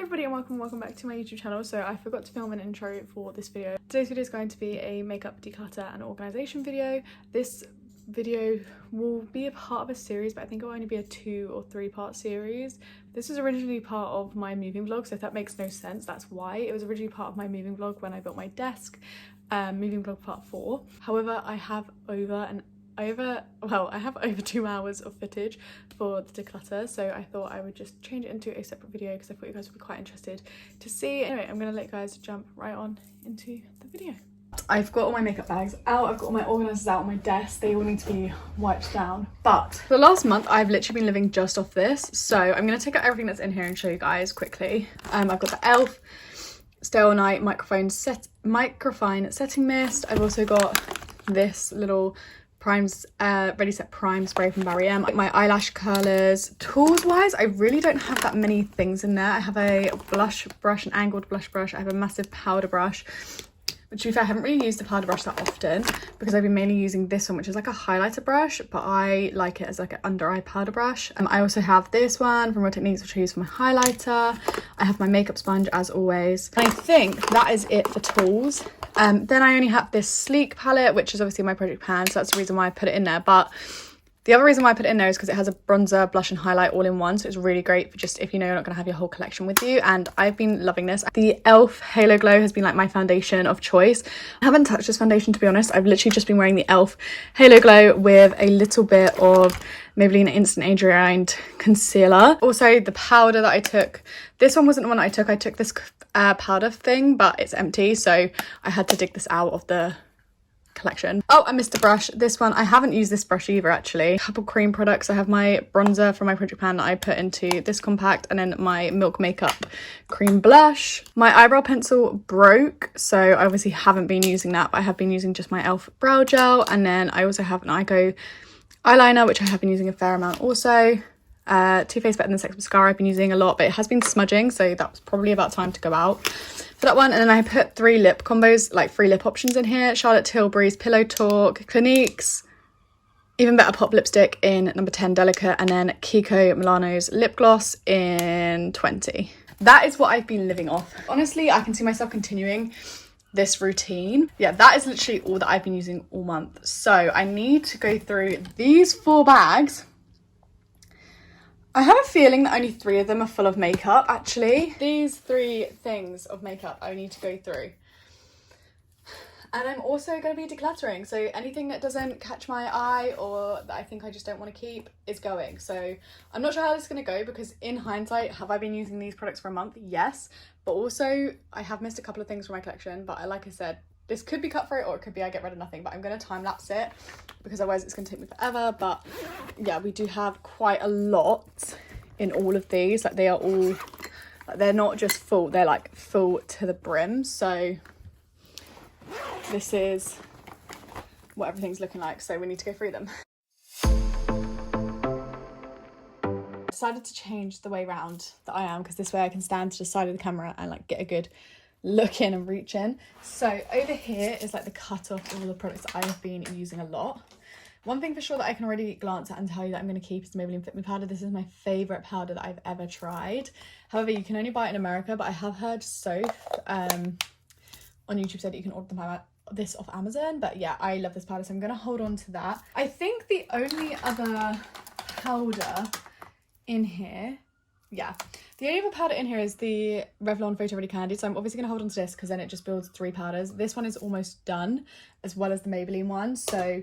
everybody and welcome back to my YouTube channel. So I forgot to film an intro for this video. Today's video is going to be a makeup declutter and organisation video. This video will be a part of a series, but I think it will only be a 2 or 3 part series. This was originally part of my moving vlog, so if that makes no sense, that's why. It was originally part of my moving vlog when I built my desk, moving vlog part 4. However, I have over 2 hours of footage for the declutter, so I thought I would just change it into a separate video because I thought you guys would be quite interested to see. Anyway, I'm gonna let you guys jump right on into the video. I've got all my makeup bags out, I've got all my organisers out on my desk. They all need to be wiped down. But for the last month, I've literally been living just off this. So I'm going to take out everything that's in here and show you guys quickly. I've got the e.l.f. Stay All Night microphone setting mist. I've also got this little Ready Set Prime spray from Barry M. My eyelash curlers. Tools wise, I really don't have that many things in there. I have a blush brush, an angled blush brush. I have a massive powder brush. But to be fair, I haven't really used the powder brush that often because I've been mainly using this one, which is like a highlighter brush, but I like it as like an under eye powder brush. I also have this one from Real Techniques, which I use for my highlighter. I have my makeup sponge as always. And I think that is it for tools. Then I only have this Sleek palette, which is obviously my project pan, so that's the reason why I put it in there. But the other reason why I put it in there is because it has a bronzer, blush and highlight all in one, so it's really great for just if you know you're not going to have your whole collection with you. And I've been loving this. The e.l.f. Halo Glow has been like my foundation of choice. I haven't touched this foundation, to be honest. I've literally just been wearing the e.l.f. Halo Glow with a little bit of Maybelline Instant Age Rewind concealer. Also the powder that I took, this one wasn't the one that I took this powder thing, but it's empty, so I had to dig this out of the collection. Oh, I missed a brush. This one, I haven't used this brush either actually. A couple cream products. I have my bronzer from my project pan that I put into this compact, and then my Milk Makeup cream blush. My eyebrow pencil broke, so I obviously haven't been using that, but I have been using just my e.l.f. brow gel. And then I also have an eyeliner, which I have been using a fair amount also. Too Faced Better Than Sex mascara I've been using a lot, but it has been smudging, so that was probably about time to go out for that one. And then I put 3 lip combos, like 3 lip options in here: Charlotte Tilbury's Pillow Talk, Clinique's Even Better Pop lipstick in number 10 Delicate, and then Kiko Milano's lip gloss in 20. That is what I've been living off. Honestly, I can see myself continuing this routine. Yeah, that is literally all that I've been using all month. So I need to go through these 4 bags. I have a feeling that only 3 of them are full of makeup, actually. These 3 things of makeup I need to go through. And I'm also going to be decluttering, so anything that doesn't catch my eye or that I think I just don't want to keep is going. So I'm not sure how this is going to go, because in hindsight, have I been using these products for a month? Yes. But also, I have missed a couple of things from my collection, but like I said, this could be cut through or it could be I get rid of nothing, but I'm going to time lapse it because otherwise it's going to take me forever. But yeah, we do have quite a lot in all of these. Like, they are all, like, they're not just full, they're like full to the brim. So this is what everything's looking like, so we need to go through them. I decided to change the way round that I am, because this way I can stand to the side of the camera and like get a good look in and reach in. So over here is like the cut off all the products that I have been using a lot. One thing for sure that I can already glance at and tell you that I'm going to keep is the Maybelline Fit Me powder. This is my favourite powder that I've ever tried. However, you can only buy it in America, but I have heard Soph on YouTube said that you can order this off Amazon. But yeah, I love this powder, so I'm going to hold on to that. I think the only other powder in here, the only other powder in here is the Revlon Photo Ready Candy, so I'm obviously going to hold on to this because then it just builds 3 powders. This one is almost done, as well as the Maybelline one, so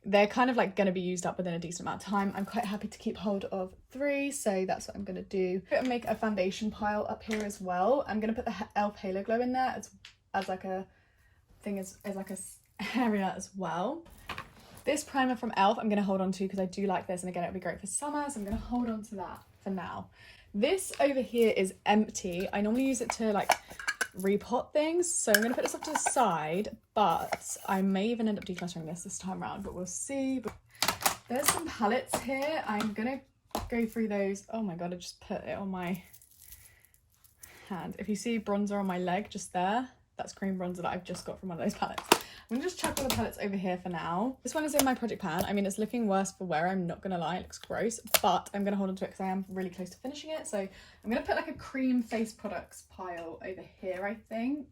they're kind of like going to be used up within a decent amount of time. I'm quite happy to keep hold of 3, so that's what I'm going to do. I'm going to make a foundation pile up here as well. I'm going to put the e.l.f. Halo Glow in there as like a thing, as like a area as well. This primer from e.l.f. I'm going to hold on to because I do like this, and again, it'll be great for summer, so I'm going to hold on to that for now. This over here is empty. I normally use it to like repot things, so I'm going to put this off to the side, but I may even end up decluttering this time around, but we'll see. But there's some palettes here. I'm going to go through those. Oh my god, I just put it on my hand. If you see bronzer on my leg just there, that's cream bronzer that I've just got from one of those palettes. I'm gonna just chuck all the palettes over here for now. This one is in my project pan. I mean, it's looking worse for wear, I'm not gonna lie, it looks gross, but I'm gonna hold on to it because I am really close to finishing it. So I'm gonna put like a cream face products pile over here, I think.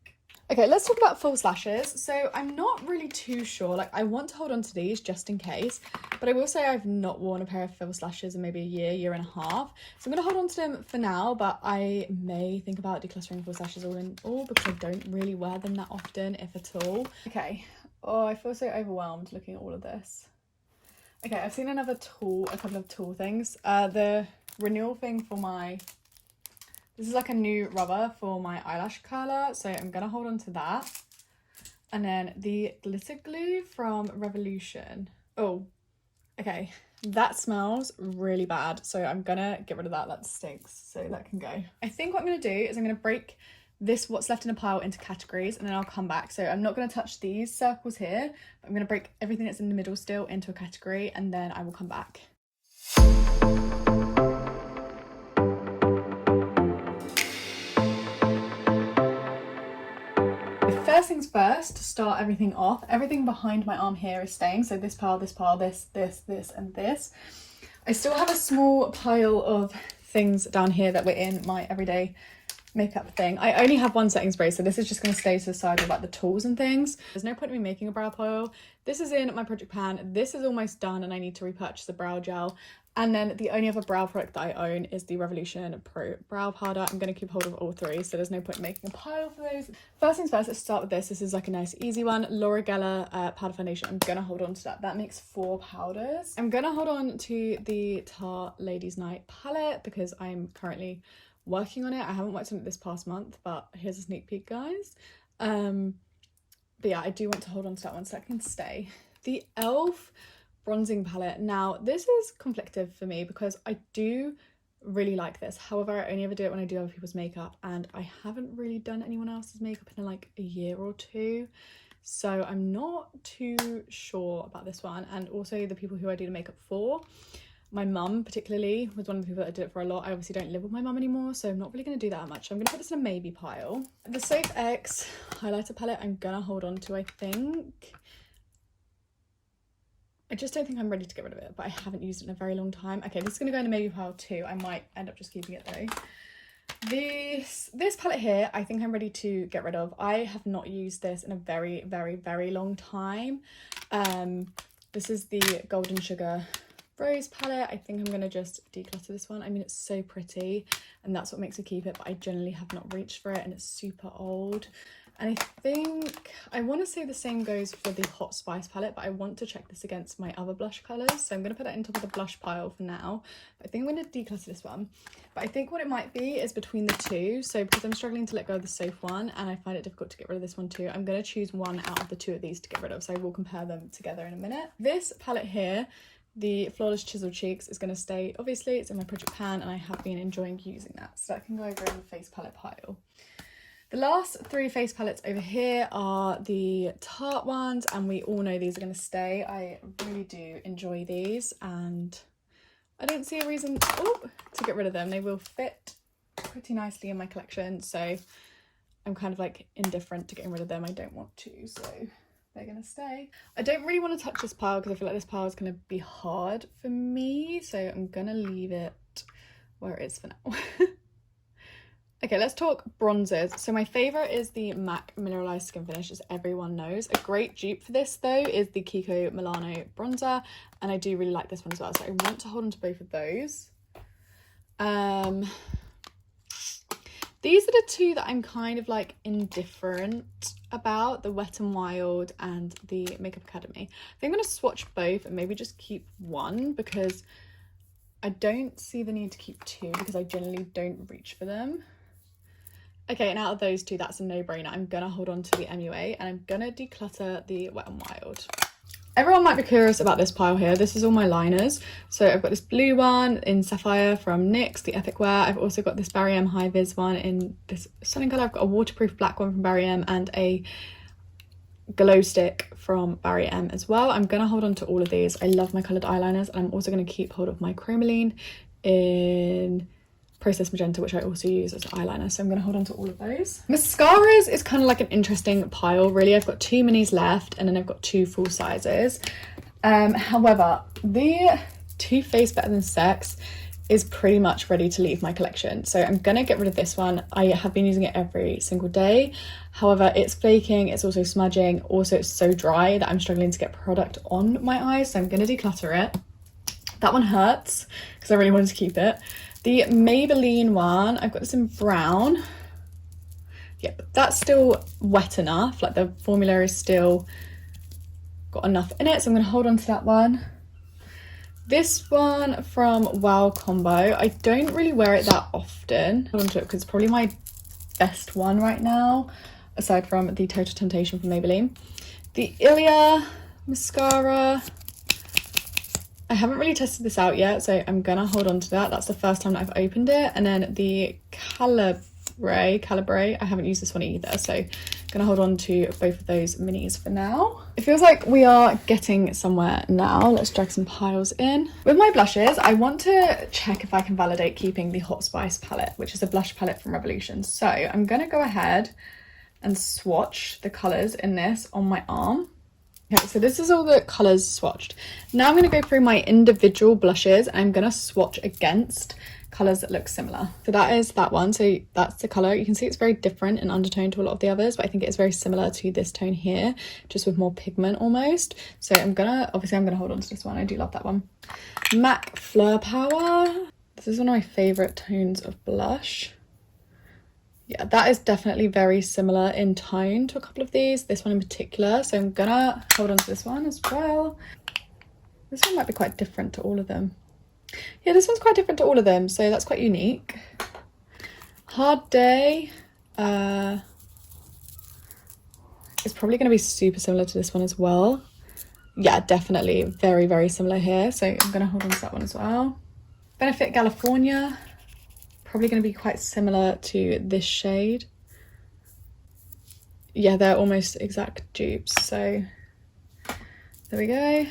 Okay, let's talk about false lashes. So I'm not really too sure. Like, I want to hold on to these just in case, but I will say I've not worn a pair of false lashes in maybe a year and a half. So I'm gonna hold on to them for now, but I may think about decluttering false lashes all in all because I don't really wear them that often, if at all. Okay. Oh, I feel so overwhelmed looking at all of this. Okay, I've seen a couple of tool things. The renewal thing for this is like a new rubber for my eyelash curler, so I'm gonna hold on to that. And then the glitter glue from Revolution. Oh, okay, that smells really bad, so I'm gonna get rid of that. That stinks, so that can go. I think what I'm gonna do is I'm gonna break this what's left in a pile into categories, and then I'll come back. So I'm not going to touch these circles here, but I'm going to break everything that's in the middle still into a category, and then I will come back. First things first, to start everything off, everything behind my arm here is staying. So this pile, this, and this. I still have a small pile of things down here that were in my everyday makeup thing. I only have one setting spray, so this is just going to stay to the side with like the tools and things. There's no point in me making a brow pile. This is in my project pan. This is almost done and I need to repurchase the brow gel. And then the only other brow product that I own is the Revolution Pro Brow Powder. I'm going to keep hold of all three, so there's no point in making a pile for those. First things first, let's start with this. This is like a nice easy one. Laura Geller powder foundation. I'm going to hold on to that. That makes 4 powders. I'm going to hold on to the Tarte Ladies Night palette because I'm currently working on it. I haven't worked on it this past month, but here's a sneak peek, guys. But yeah, I do want to hold on to that one so that can stay. The e.l.f. bronzing palette. Now, this is conflictive for me because I do really like this. However, I only ever do it when I do other people's makeup, and I haven't really done anyone else's makeup in like a year or two. So I'm not too sure about this one. And also the people who I do the makeup for, my mum particularly was one of the people that did it for a lot. I obviously don't live with my mum anymore, so I'm not really going to do that much. So I'm going to put this in a maybe pile. The Safe X highlighter palette I'm going to hold on to, I think. I just don't think I'm ready to get rid of it, but I haven't used it in a very long time. Okay, this is going to go in a maybe pile too. I might end up just keeping it though. This palette here, I think I'm ready to get rid of. I have not used this in a very, very, very long time. This is the Golden Sugar Rose palette. I think I'm going to just declutter this one. I mean, it's so pretty and that's what makes me keep it, but I generally have not reached for it and it's super old. And I think I want to say the same goes for the Hot Spice palette, but I want to check this against my other blush colours, so I'm going to put that in top of the blush pile for now. But I think I'm going to declutter this one, but I think what it might be is between the two. So because I'm struggling to let go of the Safe one and I find it difficult to get rid of this one too, I'm going to choose one out of the two of these to get rid of, so I will compare them together in a minute. This palette here, the Flawless Chisel Cheeks, is going to stay. Obviously it's in my project pan and I have been enjoying using that, so that can go over in the face palette pile. The last 3 face palettes over here are the Tarte ones, and we all know these are going to stay. I really do enjoy these and I don't see a reason to get rid of them. They will fit pretty nicely in my collection, so I'm kind of like indifferent to getting rid of them. I don't want to, so they're gonna stay. I don't really want to touch this pile because I feel like this pile is gonna be hard for me, so I'm gonna leave it where it is for now. Okay, let's talk bronzers. So my favourite is the MAC Mineralized Skin Finish, as everyone knows. A great dupe for this though is the Kiko Milano bronzer, and I do really like this one as well, so I want to hold on to both of those. These are the two that I'm kind of like indifferent about, the Wet n Wild and the Makeup Academy. I think I'm going to swatch both and maybe just keep one because I don't see the need to keep 2 because I generally don't reach for them. Okay, and out of those 2, that's a no-brainer. I'm going to hold on to the MUA and I'm going to declutter the Wet n Wild. Everyone might be curious about this pile here. This is all my liners. So I've got this blue one in Sapphire from NYX, the Epic Wear. I've also got this Barry M High Vis one in this stunning colour. I've got a waterproof black one from Barry M and a glow stick from Barry M as well. I'm going to hold on to all of these. I love my coloured eyeliners, and I'm also going to keep hold of my Chromoline in Processed Magenta, which I also use as an eyeliner, so I'm going to hold on to all of those. Mascaras is kind of like an interesting pile, really. I've got 2 minis left, and then I've got 2 full sizes. However, the Too Faced Better Than Sex is pretty much ready to leave my collection, so I'm gonna get rid of this one. I have been using it every single day. However, it's flaking, it's also smudging, also it's so dry that I'm struggling to get product on my eyes, so I'm gonna declutter it. That one hurts because I really wanted to keep it. The Maybelline one, I've got this in brown. Yeah, but that's still wet enough, like the formula is still got enough in it, so I'm gonna hold on to that one. This one from Wow Combo, I don't really wear it that often. Hold on to it because it's probably my best one right now, aside from the Total Temptation from Maybelline. The Ilia mascara, I haven't really tested this out yet, so I'm gonna hold on to that. That's the first time that I've opened it. And then the Calibre, I haven't used this one either, so gonna hold on to both of those minis for now. It feels like we are getting somewhere now. Let's drag some piles in. With my blushes, I want to check if I can validate keeping the Hot Spice palette, which is a blush palette from Revolution. So I'm gonna go ahead and swatch the colors in this on my arm. Okay, so this is all the colors swatched. Now I'm gonna go through my individual blushes and I'm gonna swatch against colors that look similar. So that is that one, so that's the color. You can see it's very different in undertone to a lot of the others, but I think it is very similar to this tone here, just with more pigment almost. So I'm gonna hold on to this one. I do love that one. MAC Fleur Power, this is one of my favorite tones of blush. Yeah, that is definitely very similar in tone to a couple of these, this one in particular, so I'm gonna hold on to this one as well. This one might be quite different to all of them. Yeah, this one's quite different to all of them, so that's quite unique. Hard Day is probably going to be super similar to this one as well. Yeah, definitely very, very similar here, so I'm going to hold on to that one as well. Benefit California, probably going to be quite similar to this shade. Yeah, they're almost exact dupes, so there we go.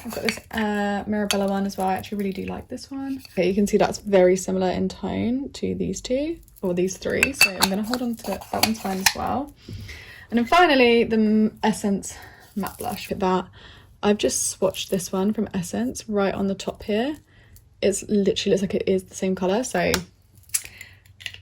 I've got this Mirabella one as well. I actually really do like this one. Okay, you can see that's very similar in tone to these two, or these three, so I'm going to hold on to it. That one's fine as well. And then finally, the Essence matte blush. Look at that. I've just swatched this one from Essence right on the top here. It's literally looks like it is the same colour, so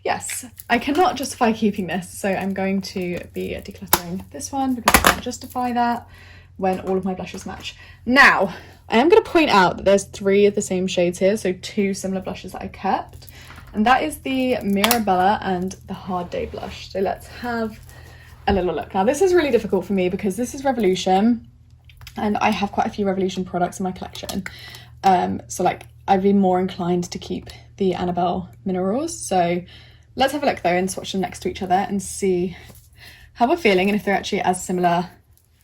yes, I cannot justify keeping this, so I'm going to be decluttering this one because I can't justify that when all of my blushes match. Now, I am going to point out that there's 3 of the same shades here, so 2 similar blushes that I kept, and that is the Mirabella and the Hard Day blush. So let's have a little look. Now, this is really difficult for me because this is Revolution, and I have quite a few Revolution products in my collection. So like, I'd be more inclined to keep the Annabelle Minerals. So let's have a look though and swatch them next to each other and see how we're feeling and if they're actually as similar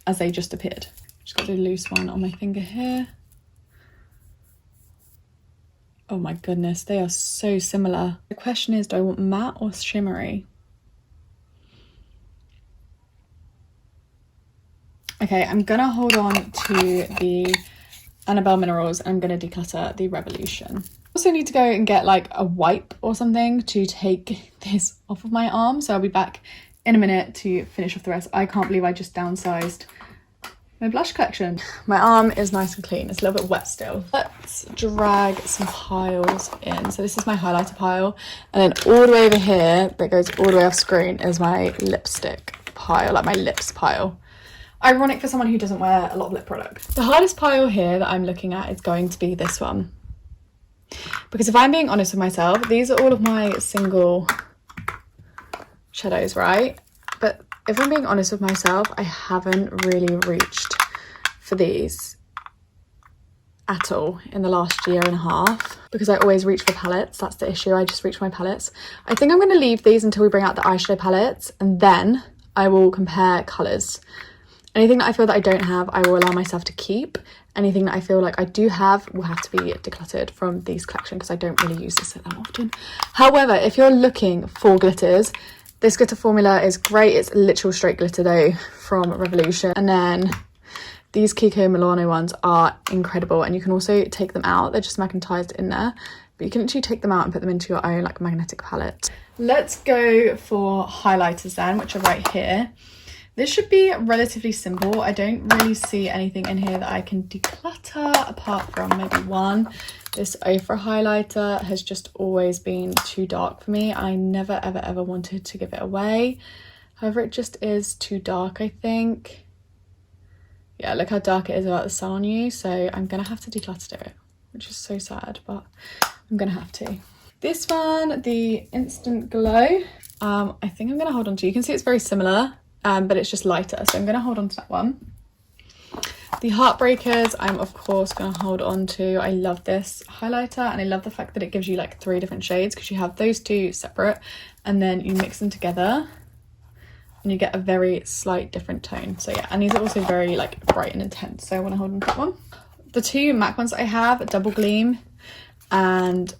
as they just appeared. Just got a loose one on my finger here. Oh my goodness, they are so similar. The question is, do I want matte or shimmery? Okay, I'm gonna hold on to the Annabelle Minerals and I'm gonna declutter the Revolution. Also need to go and get like a wipe or something to take this off of my arm, so I'll be back in a minute to finish off the rest. I can't believe I just downsized my blush collection. My arm is nice and clean. It's a little bit wet still. Let's drag some piles in. So this is my highlighter pile, and then all the way over here that goes all the way off screen is my lipstick pile, like my lips pile. Ironic for someone who doesn't wear a lot of lip product. The hardest pile here that I'm looking at is going to be this one, because if I'm being honest with myself, these are all of my single shadows, right? But if I'm being honest with myself, I haven't really reached for these at all in the last year and a half, because I always reach for palettes. That's the issue. I just reach for my palettes. I think I'm going to leave these until we bring out the eyeshadow palettes, and then I will compare colours. Anything that I feel that I don't have, I will allow myself to keep. Anything that I feel like I do have will have to be decluttered from these collection, because I don't really use this set that often. However, if you're looking for glitters, this glitter formula is great. It's literal straight glitter though from Revolution. And then these Kiko Milano ones are incredible, and you can also take them out. They're just magnetized in there. but you can actually take them out and put them into your own like magnetic palette. Let's go for highlighters then, which are right here. This should be relatively simple. I don't really see anything in here that I can declutter apart from maybe one. This Ofra highlighter has just always been too dark for me. I never ever wanted to give it away. However, it just is too dark, I think. Yeah, look how dark it is without the sun on you. So I'm gonna have to declutter it, which is so sad, but I'm gonna have to. This one, the Instant Glow, I think I'm gonna hold on to. You can see it's very similar, but it's just lighter, so I'm gonna hold on to that one. The Heartbreakers, I'm of course gonna hold on to. I love this highlighter, and I love the fact that it gives you like 3 different shades, because you have those 2 separate and then you mix them together and you get a very slight different tone. So yeah, and these are also very like bright and intense, so I want to hold on to that one. The 2 MAC ones that I have, Double Gleam and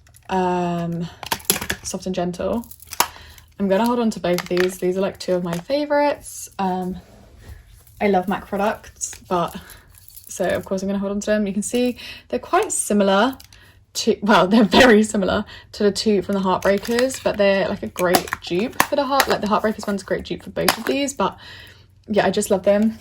Soft and Gentle, I'm gonna hold on to both of these. These are like 2 of my favorites. I love MAC products, but so of course I'm gonna hold on to them. You can see they're quite similar to, well, they're very similar to the 2 from the Heartbreakers, but they're like a great dupe for the Heartbreakers one's a great dupe for both of these. But yeah, I just love them.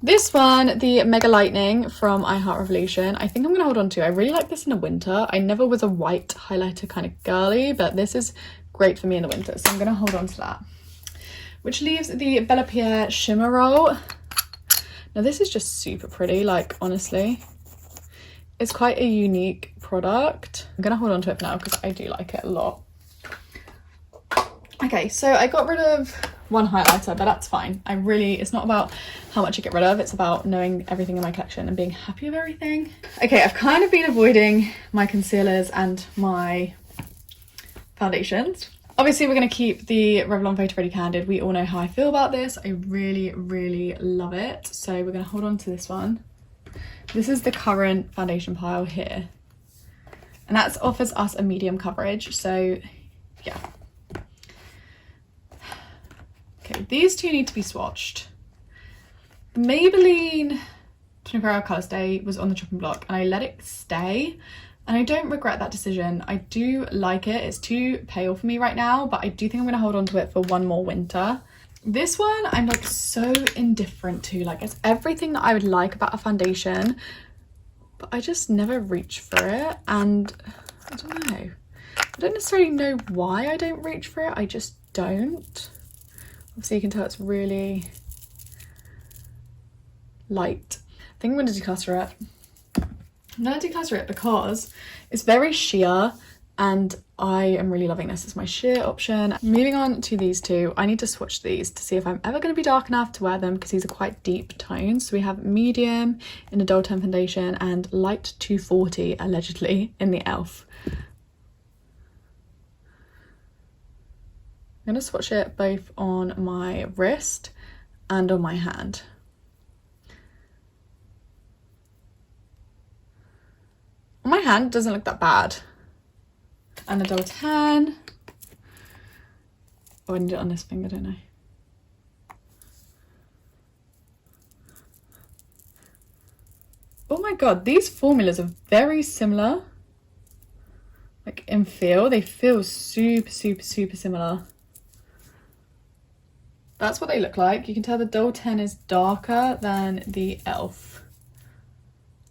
This one, the Mega Lightning from I Heart Revolution, I think I'm gonna hold on to. I really like this in the winter. I never was a white highlighter kind of girly, but this is great for me in the winter, so I'm gonna hold on to that. Which leaves the Bella Pierre Shimmer Roll. Now this is just super pretty, like honestly. It's quite a unique product. I'm gonna hold on to it for now because I do like it a lot. Okay, so I got rid of one highlighter, but that's fine. It's not about how much I get rid of, it's about knowing everything in my collection and being happy with everything. Okay, I've kind of been avoiding my concealers and my foundations. Obviously, we're going to keep the Revlon Photo Ready Candid. We all know how I feel about this. I really love it. So we're going to hold on to this one. This is the current foundation pile here. And that offers us a medium coverage. So yeah. Okay, these 2 need to be swatched. The Maybelline 24-Hour Colour Stay was on the chopping block and I let it stay. And I don't regret that decision. I do like it. It's too pale for me right now, but I do think I'm gonna hold on to it for one more winter. This one, I'm like so indifferent to. Like, it's everything that I would like about a foundation, but I just never reach for it. And I don't know. I don't necessarily know why I don't reach for it. I just don't. Obviously, you can tell it's really light. I think I'm gonna declutter it. I'm going to declutter it because it's very sheer and I am really loving this. It's my sheer option. Moving on to these 2, I need to swatch these to see if I'm ever going to be dark enough to wear them because these are quite deep tones. So we have medium in the Dull Tone Foundation and light 240 allegedly in the e.l.f. I'm going to swatch it both on my wrist and on my hand. On my hand, it doesn't look that bad. And the Dull Tan. Oh, I need it on this finger, don't I? Oh my god, these formulas are very similar. Like in feel, they feel super similar. That's what they look like. You can tell the Dull Tan is darker than the e.l.f.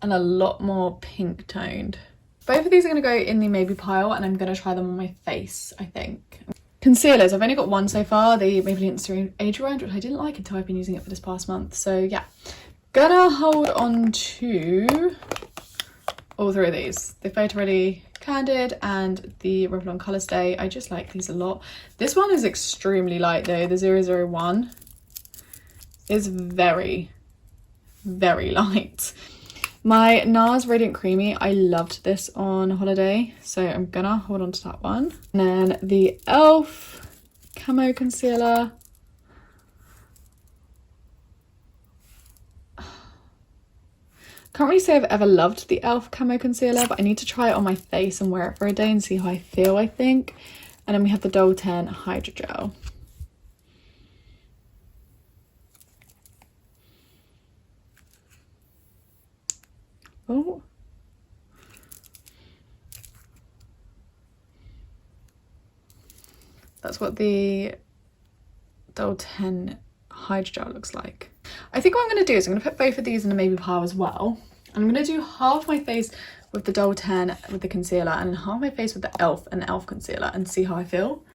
and a lot more pink toned. Both of these are going to go in the maybe pile and I'm going to try them on my face, I think. Concealers, I've only got one so far, the Maybelline Instant Age Range, which I didn't like until I've been using it for this past month. So yeah, gonna hold on to all 3 of these. The Photo Ready Candid and the Revlon Colour Stay. I just like these a lot. This one is extremely light though. The 001 is very light. My NARS Radiant Creamy, I loved this on holiday, so I'm gonna hold on to that one. And then the e.l.f. Camo Concealer. Can't really say I've ever loved the e.l.f. Camo Concealer, but I need to try it on my face and wear it for a day and see how I feel, I think. And then we have the Dull Tan Hydrogel. Oh. That's what the Dull 10 Hydrogel looks like. I think what I'm going to do is I'm going to put both of these in a maybe pile as well. I'm going to do half my face with the Dull 10 with the concealer and half my face with the e.l.f. and e.l.f. concealer and see how I feel.